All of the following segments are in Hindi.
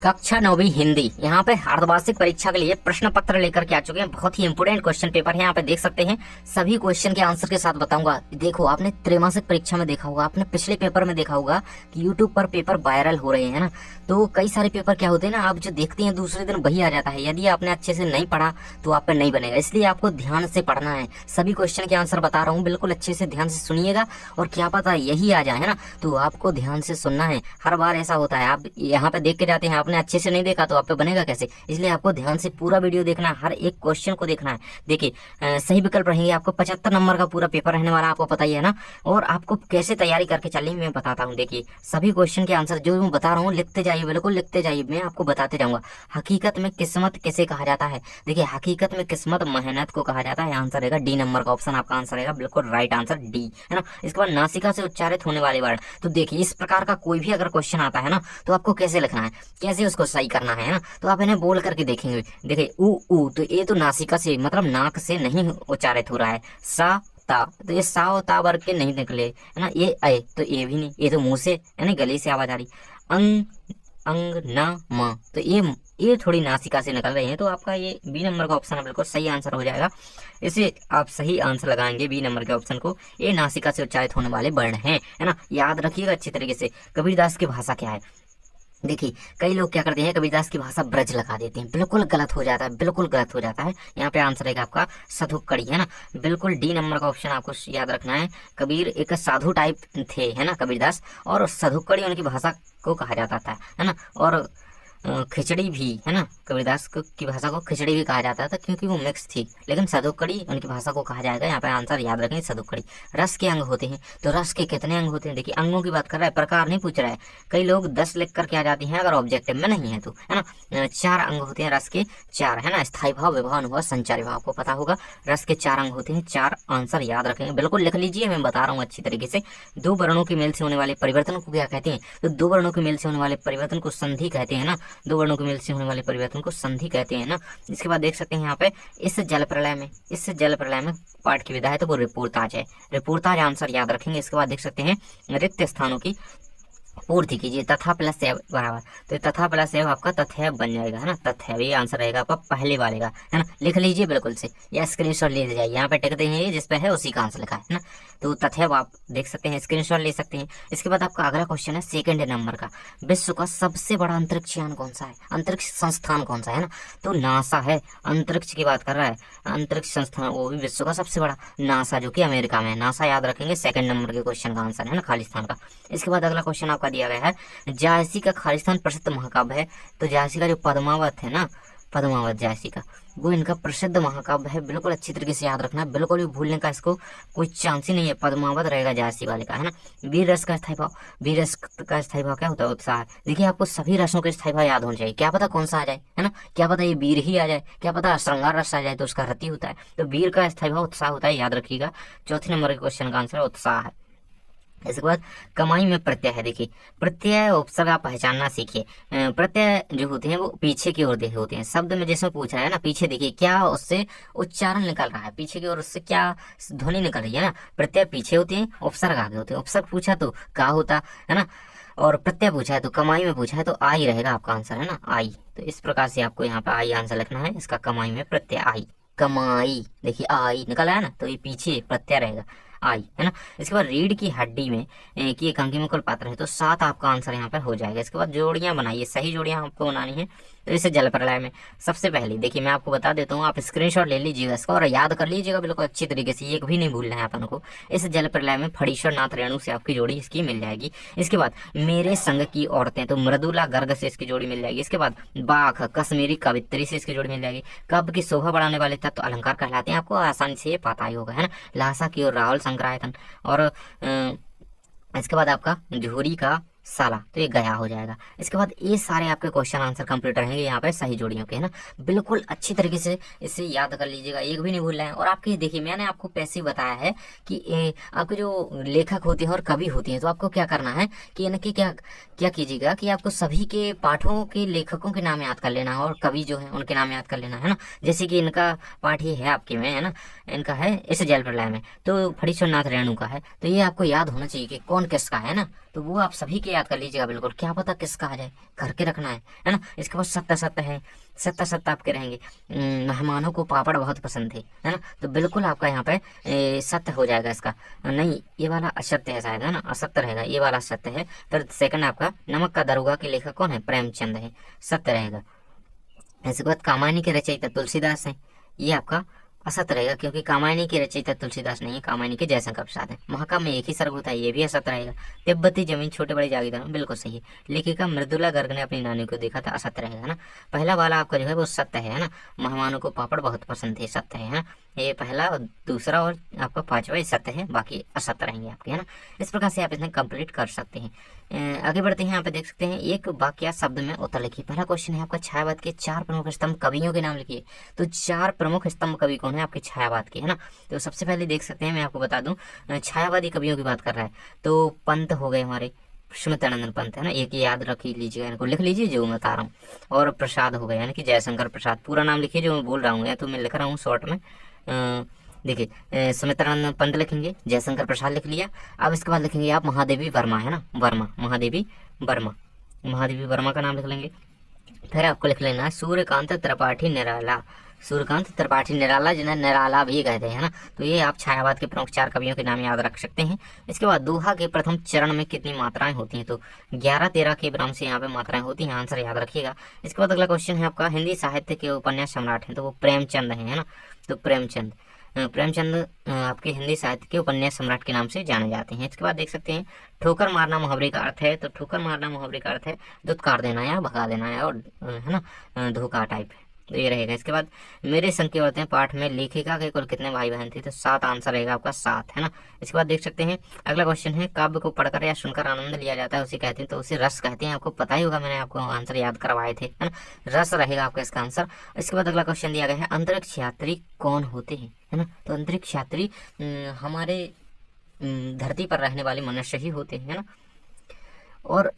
कक्षा 9वीं हिंदी यहाँ पे अर्धवार्षिक परीक्षा के लिए प्रश्न पत्र लेकर के आ चुके हैं। बहुत ही इंपोर्टेंट क्वेश्चन पेपर है। यहाँ पे देख सकते हैं, सभी क्वेश्चन के आंसर के साथ बताऊंगा। देखो, आपने त्रैमासिक परीक्षा में देखा होगा, आपने पिछले पेपर में देखा होगा कि यूट्यूब पर पेपर वायरल हो रहे हैं ना, तो कई सारे पेपर क्या होते हैं ना, आप जो देखते हैं दूसरे दिन वही आ जाता है। यदि आपने अच्छे से नहीं पढ़ा तो आप पे नहीं बनेगा, इसलिए आपको ध्यान से पढ़ना है। सभी क्वेश्चन के आंसर बता रहा हूँ, बिल्कुल अच्छे से ध्यान से सुनिएगा, और क्या पता यही आ जाए, है ना। तो आपको ध्यान से सुनना है। हर बार ऐसा होता है, आप यहाँ पे देख के जाते हैं, आपने अच्छे से नहीं देखा तो आप पे बनेगा कैसे। इसलिए आपको ध्यान से पूरा वीडियो देखना है, हर एक क्वेश्चन को देखना है। देखिए, सही विकल्प रहेंगे। आपको 75 नंबर का पूरा पेपर रहने वाला, आपको पता ही है ना। और आपको कैसे तैयारी करके चलिए मैं बताता हूँ। देखिए, सभी क्वेश्चन के आंसर जो मैं बता रहा हूँ लिखते जाइए, बिल्कुल लिखते जाइए, मैं आपको बताते जाऊंगा। हकीकत में किस्मत किसे कहा जाता है? देखिए, हकीकत में किस्मत मेहनत को कहा जाता है। आंसर रहेगा डी नंबर का ऑप्शन, आपका आंसर रहेगा बिल्कुल राइट आंसर डी, है ना। इसके बाद नासिका से उच्चारित होने वाले वर्ड। तो देखिए, इस प्रकार का कोई भी अगर क्वेश्चन आता है ना, तो आपको कैसे लिखना है, कैसे उसको सही करना है ना। तो आप इन्हें बोल करके देखेंगे। देखिए, ऊ तो ये तो नासिका से मतलब नाक से नहीं उच्चारित हो रहा है। सा ता, तो ये सा और ता वर्ग के नहीं निकले, है ना। ये अय तो ये भी नहीं, ये तो मुंह से यानी गले से आवाज आ रही। अंग अंग न म, तो ये थोड़ी नासिका से निकल रही है। तो आपका ये बी नंबर का ऑप्शन बिल्कुल सही आंसर हो जाएगा। इसे आप सही आंसर लगाएंगे बी नंबर के ऑप्शन को। ये नासिका से उच्चारित होने वाले वर्ण हैं, है ना। याद रखिएगा अच्छी तरीके से। कबीरदास की भाषा क्या है? देखिए, कई लोग क्या करते हैं, कबीरदास की भाषा ब्रज लगा देते हैं, बिल्कुल गलत हो जाता है, बिल्कुल गलत हो जाता है। यहाँ पे आंसर रहेगा आपका सधुक्कड़ी, है ना। बिल्कुल डी नंबर का ऑप्शन आपको याद रखना है। कबीर एक साधु टाइप थे, है ना, कबीरदास, और सधुक्कड़ी उनकी भाषा को कहा जाता था, है ना। और खिचड़ी भी, है ना, कबीरदास की भाषा को खिचड़ी भी कहा जाता था क्योंकि वो मिक्स थी, लेकिन सधुक्कड़ी उनकी भाषा को कहा जाएगा। यहाँ पे आंसर याद रखें, सधुक्कड़ी। रस के अंग होते हैं, तो रस के कितने अंग होते हैं? देखिए, अंगों की बात कर रहा है, प्रकार नहीं पूछ रहा है। कई लोग 10 लिख करके आ जाती हैं अगर ऑब्जेक्टिव में नहीं है तो, है ना। 4 अंग होते हैं रस के, 4, है ना। स्थायी भाव, विभव, अनुभव, संचारी भाव, आपको पता होगा। रस के 4 अंग होते हैं, 4 आंसर याद रखेंगे, बिल्कुल लिख लीजिए, मैं बता रहा हूँ अच्छी तरीके से। 2 वर्णों के मेल से होने वाले परिवर्तन को क्या कहते हैं? तो 2 वर्णों के मेल से होने वाले परिवर्तन को संधि कहते हैं ना। 2 वर्णों के मेल से होने वाले परिवर्तन को संधि कहते हैं ना। इसके बाद देख सकते हैं यहाँ पे, इस जल प्रलय में पाठ की विधा है, तो वो रिपोर्ताज है। रिपोर्ताज आंसर याद रखेंगे। इसके बाद देख सकते हैं, रिक्त स्थानों की पूर्ति कीजिए। तथा प्लस एव बराबर, तो तथा प्लस एव आपका तथैव बन जाएगा, है ना। तथैव ये आंसर रहेगा आपका पहले वाले का, है ना। लिख लीजिए बिल्कुल से, या स्क्रीनशॉट ले जाइए। यहाँ पे टिक देंगे जिस पे है उसी का आंसर लिखा है ना। तो तथैव आप देख सकते हैं, स्क्रीनशॉट ले सकते हैं। इसके बाद आपका अगला क्वेश्चन है सेकंड नंबर का। विश्व का सबसे बड़ा अंतरिक्ष यान कौन सा है? अंतरिक्ष संस्थान कौन सा है ना? तो नासा है। अंतरिक्ष की बात कर रहा है, अंतरिक्ष संस्थान, वो भी विश्व का सबसे बड़ा, नासा, जो कि अमेरिका में है। नासा याद रखेंगे, सेकंड नंबर के क्वेश्चन का आंसर है ना, खालिस्तान का। इसके बाद अगला क्वेश्चन आपका दिया गया है, झांसी का खालिस्तान प्रसिद्ध महाकाव्य है। तो झांसी का जो पद्मावत है ना, पद्मावत झांसी का, वो इनका प्रसिद्ध महाकाव्य है। बिल्कुल अच्छी तरीके से याद रखना है, बिल्कुल भी भूलने का इसको कोई चांस ही नहीं है। पद्मावत रहेगा झांसी वाले का, है ना। वीर रस का स्थायी भाव, वीर रस का स्थायी भाव क्या होता है? उत्साह। देखिए, आपको सभी रसों के स्थायी भाव याद होने चाहिए, क्या पता कौन सा आ जाए, है ना। क्या पता ये वीर ही आ जाए, क्या पता श्रृंगार रस आ जाए, तो उसका रति होता है। तो वीर का स्थायी भाव उत्साह होता है, याद रखिएगा। चौथे नंबर के क्वेश्चन का आंसर उत्साह है। इसके बाद कमाई में प्रत्यय है। देखिए, प्रत्यय उपसर्ग आप पहचानना सीखिए। प्रत्यय जो होते हैं वो पीछे की ओर देखे होते हैं। शब्द में जैसे पूछ रहा है ना, पीछे देखिए क्या उससे उच्चारण निकल रहा है, पीछे की ओर उससे क्या ध्वनि निकल रही है ना। प्रत्यय पीछे होते हैं, उपसर्ग आगे होते हैं। उपसर्ग पूछा तो का होता है ना, और प्रत्यय पूछा है तो कमाई में पूछा है तो आई रहेगा आपका आंसर, है ना, आई। तो इस प्रकार से आपको यहाँ पे आई आंसर लिखना है इसका, कमाई में प्रत्यय आई, कमाई। देखिए, आई निकल आया ना, तो ये पीछे प्रत्यय रहेगा, आई, है ना। इसके बाद रीढ़ की हड्डी में की एक अंकी में कुल पात्र है, तो 7 आपका आंसर यहाँ पर हो जाएगा। इसके बाद जोड़ियां बनाइए, सही जोड़ियां आपको बनानी है। तो इसे जल प्रलय में सबसे पहले देखिए, मैं आपको बता देता हूँ, आप स्क्रीनशॉट ले लीजिएगा इसका और याद कर लीजिएगा बिल्कुल अच्छी तरीके से, एक भी नहीं भूलना है अपन को। इस जल प्रलय में फणीश्वर नाथ रेणु से आपकी जोड़ी इसकी मिल जाएगी। इसके बाद मेरे संग की औरतें, तो मृदुला गर्ग से इसकी जोड़ी मिल जाएगी। इसके बाद बाघ कश्मीरी कवित्री से इसकी जोड़ी मिल जाएगी। कब की शोभा बढ़ाने वाले तत्व तो अलंकार कहलाते हैं, आपको आसानी से ये पता ही होगा, है ना। लासा की ओर राहुल शंकरायतन, और इसके बाद आपका झूरी का साला, तो ये गया हो जाएगा। इसके बाद ये सारे आपके क्वेश्चन आंसर कंप्लीट रहेंगे यहाँ पे सही जोड़ियों के, है ना। बिल्कुल अच्छी तरीके से इसे याद कर लीजिएगा, एक भी नहीं भूलना है। और आपके देखिए, मैंने आपको पैसे बताया है कि आपके जो लेखक होते हैं और कवि होते हैं, तो आपको क्या करना है कि इनके क्या क्या कीजिएगा कि आपको सभी के पाठों के लेखकों के नाम याद कर लेना है, और कवि जो है उनके नाम याद कर लेना है ना। जैसे कि इनका पाठ ही है आपके में, है ना, इनका है इस जल प्रलय में, तो फणीश्वर नाथ रेणु का है, तो ये आपको याद होना चाहिए कि कौन किसका है ना। तो वो आप सभी के याद कर लीजिएगा बिल्कुल, क्या पता किसका आ जाए, करके रखना है ना। इसके बाद सत्ता सत्ता है, सत्ता सत्ता आपके रहेंगे। मेहमानों को पापड़ बहुत पसंद है ना, तो बिल्कुल आपका यहाँ पे सत्य हो जाएगा इसका। नहीं, ये वाला असत्य है शायद, है ना, असत्य रहेगा, ये वाला सत्य है। फिर सेकंड आपका नमक का दरोगा के लेखक कौन है, प्रेमचंद है, सत्य रहेगा। इसके बाद कामायनी के रचयिता तुलसीदास हैं, ये आपका असत रहेगा, क्योंकि कामायनी के रचयिता तुलसीदास नहीं है, कामायनी के जयशंकर प्रसाद है। महाकाव्य में एक ही सर्ग होता है, ये भी असत रहेगा। तिब्बती जमीन छोटे बड़े जागीरदार, बिल्कुल सही है। लेखिका मृदुला गर्ग ने अपनी नानी को देखा था, असत रहेगा ना। पहला वाला आपका जो है वो सत्य है ना, मेहमानों को पापड़ बहुत पसंद है, सत्य है ना। ये पहला और दूसरा और आपका पांचवा सत्य है, बाकी असत्य रहेंगे आपके, है ना। इस प्रकार से आप इसमें कंप्लीट कर सकते हैं। आगे बढ़ते हैं, यहाँ पे देख सकते हैं एक वाक्य या शब्द में उत्तर लिखिए। पहला क्वेश्चन है आपका छायावाद के 4 प्रमुख स्तंभ कवियों के नाम लिखिए। तो 4 प्रमुख स्तंभ कवि कौन है आपके छायावाद के, है ना। तो सबसे पहले देख सकते हैं, मैं आपको बता दूं, छायावादी कवियों की बात कर रहा है तो पंत हो गए हमारे, सुमित्रानंद पंत, है ना, एक याद रख लीजिएगा, इनको लिख लीजिए जो मैं बता रहा हूँ। और प्रसाद हो गए, यानी कि जयशंकर प्रसाद, पूरा नाम लिखिए जो मैं बोल रहा हूँ, या तो मैं लिख रहा हूँ शॉर्ट में। देखिए, सुमित्रानंद पंत लिखेंगे, जयशंकर प्रसाद लिख लिया। अब इसके बाद लिखेंगे आप महादेवी वर्मा, है ना, वर्मा, महादेवी वर्मा, महादेवी वर्मा का नाम लिख लेंगे। फिर आपको लिख लेना है सूर्यकांत त्रिपाठी निराला, सूर्यकांत त्रिपाठी निराला, जिन्हें निराला भी कहते हैं ना। तो ये आप छायावाद के प्रमुख 4 कवियों के नाम याद रख सकते हैं। इसके बाद दोहा के प्रथम चरण में कितनी मात्राएं होती हैं, तो 11-13 के क्रम से यहाँ पे मात्राएं होती हैं, आंसर याद रखिएगा। इसके बाद अगला क्वेश्चन है आपका हिंदी साहित्य के उपन्यास सम्राट हैं, तो वो प्रेमचंद है ना। तो प्रेमचंद आपके हिंदी साहित्य के उपन्यास सम्राट के नाम से जाने जाते हैं। इसके बाद देख सकते हैं ठोकर मारना मुहावरे का अर्थ है, तो ठोकर मारना मुहावरे का अर्थ है दुत्कार देना या भगा देना है, और है ना, धोखा टाइप है, तो ये रहेगा। इसके बाद मेरे संग के होते हैं पाठ में लेखिका के कुल कितने भाई बहन थे, तो 7 आंसर रहेगा आपका 7, है ना। इसके बाद देख सकते हैं अगला क्वेश्चन है काव्य को पढ़कर या सुनकर आनंद लिया जाता है उसे कहते हैं, तो उसे रस कहते हैं, आपको पता ही होगा, मैंने आपको आंसर याद करवाए थे, है ना, रस रहेगा आपका इसका आंसर। इसके बाद अगला क्वेश्चन दिया गया है अंतरिक्ष यात्री कौन होते हैं, है ना। तो अंतरिक्ष यात्री हमारे धरती पर रहने वाले मनुष्य ही होते हैं, है ना। और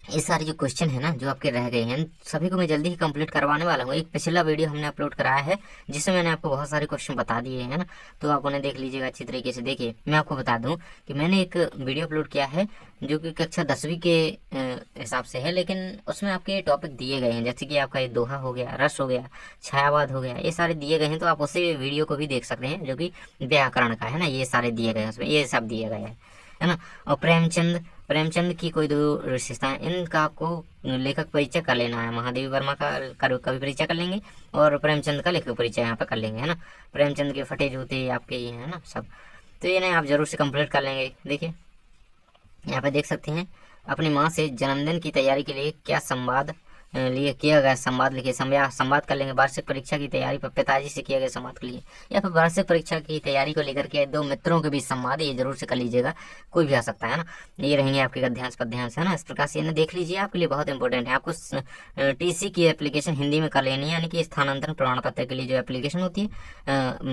ये सारे जो क्वेश्चन है ना जो आपके रह गए हैं, सभी को मैं जल्दी ही कंप्लीट करवाने वाला हूँ। एक पिछला वीडियो हमने अपलोड कराया है जिसमें मैंने आपको बहुत सारे क्वेश्चन बता दिए हैं ना, तो आप उन्हें देख लीजिएगा अच्छी तरीके से। देखिए, मैं आपको बता दूं कि मैंने एक वीडियो अपलोड किया है जो कि कक्षा 10वीं के हिसाब से है, लेकिन उसमें आपके टॉपिक दिए गए हैं, जैसे कि आपका ये दोहा हो गया, रस हो गया, छायावाद हो गया, ये सारे दिए गए हैं। तो आप उसी वीडियो को भी देख सकते हैं जो कि व्याकरण का है ना, ये सारे दिए गए हैं उसमें, ये सब दिए गए हैं, है ना। और प्रेमचंद की कोई 2 विशेषताएं, इनका आपको लेखक परिचय कर लेना है। महादेवी वर्मा का कवि परिचय कर लेंगे और प्रेमचंद का लेखक परिचय यहाँ पे कर लेंगे, है ना। प्रेमचंद के फटे जूते आपके ये है ना सब, तो ये नहीं आप जरूर से कंप्लीट कर लेंगे। देखिए यहाँ पे देख सकते हैं अपनी माँ से जन्मदिन की तैयारी के लिए क्या संवाद लिए किया गया, संवाद लिखिए, संवाद कर लेंगे। वार्षिक परीक्षा की तैयारी पर पिताजी से किया गया संवाद के लिए, या फिर वार्षिक परीक्षा की तैयारी को लेकर के 2 मित्रों के बीच संवाद, ये जरूर से कर लीजिएगा, कोई भी आ सकता है ना। ये रहेंगे आपके गद्यांश पद्यांश, है ना। इस प्रकार से इन्हें देख लीजिए, आपके लिए बहुत इंपॉर्टेंट है। आपको TC की एप्लीकेशन हिंदी में कर लेनी है, यानी कि स्थानांतरण प्रमाण पत्र के लिए जो एप्लीकेशन होती है,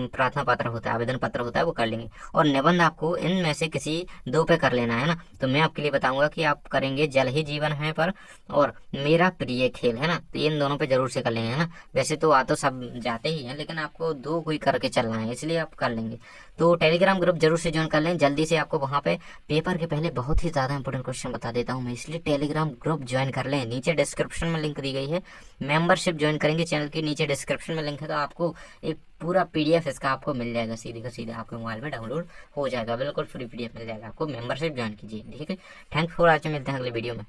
प्रार्थना पत्र होता है, आवेदन पत्र होता है, वो कर लेंगे। और निबंध आपको इनमें से किसी 2 पे कर लेना है ना। तो मैं आपके लिए बताऊंगा कि आप करेंगे जल ही जीवन है पर, और मेरा प्रिय खेल, है ना। तो इन दोनों पे जरूर से कर लेंगे, है ना। वैसे तो तो सब जाते ही हैं, लेकिन आपको 2 कोई करके चलना है, इसलिए आप कर लेंगे। तो टेलीग्राम ग्रुप जरूर से ज्वाइन कर लें जल्दी से। आपको वहाँ पे पेपर के पहले बहुत ही ज़्यादा इंपॉर्टेंट क्वेश्चन बता देता हूँ मैं, इसलिए टेलीग्राम ग्रुप ज्वाइन कर लें। नीचे डिस्क्रिप्शन में लिंक दी गई है, मेंबरशिप ज्वाइन करेंगे चैनल के नीचे डिस्क्रिप्शन में लिंक है, तो आपको एक पूरा PDF इसका आपको मिल जाएगा, सीधे का सीधे आपके मोबाइल में डाउनलोड हो जाएगा, बिल्कुल फ्री PDF मिल जाएगा आपको। मेंबरशिप ज्वाइन कीजिए, ठीक है। थैंक्स फॉर वॉचिंग, मिलते हैं अगले वीडियो में।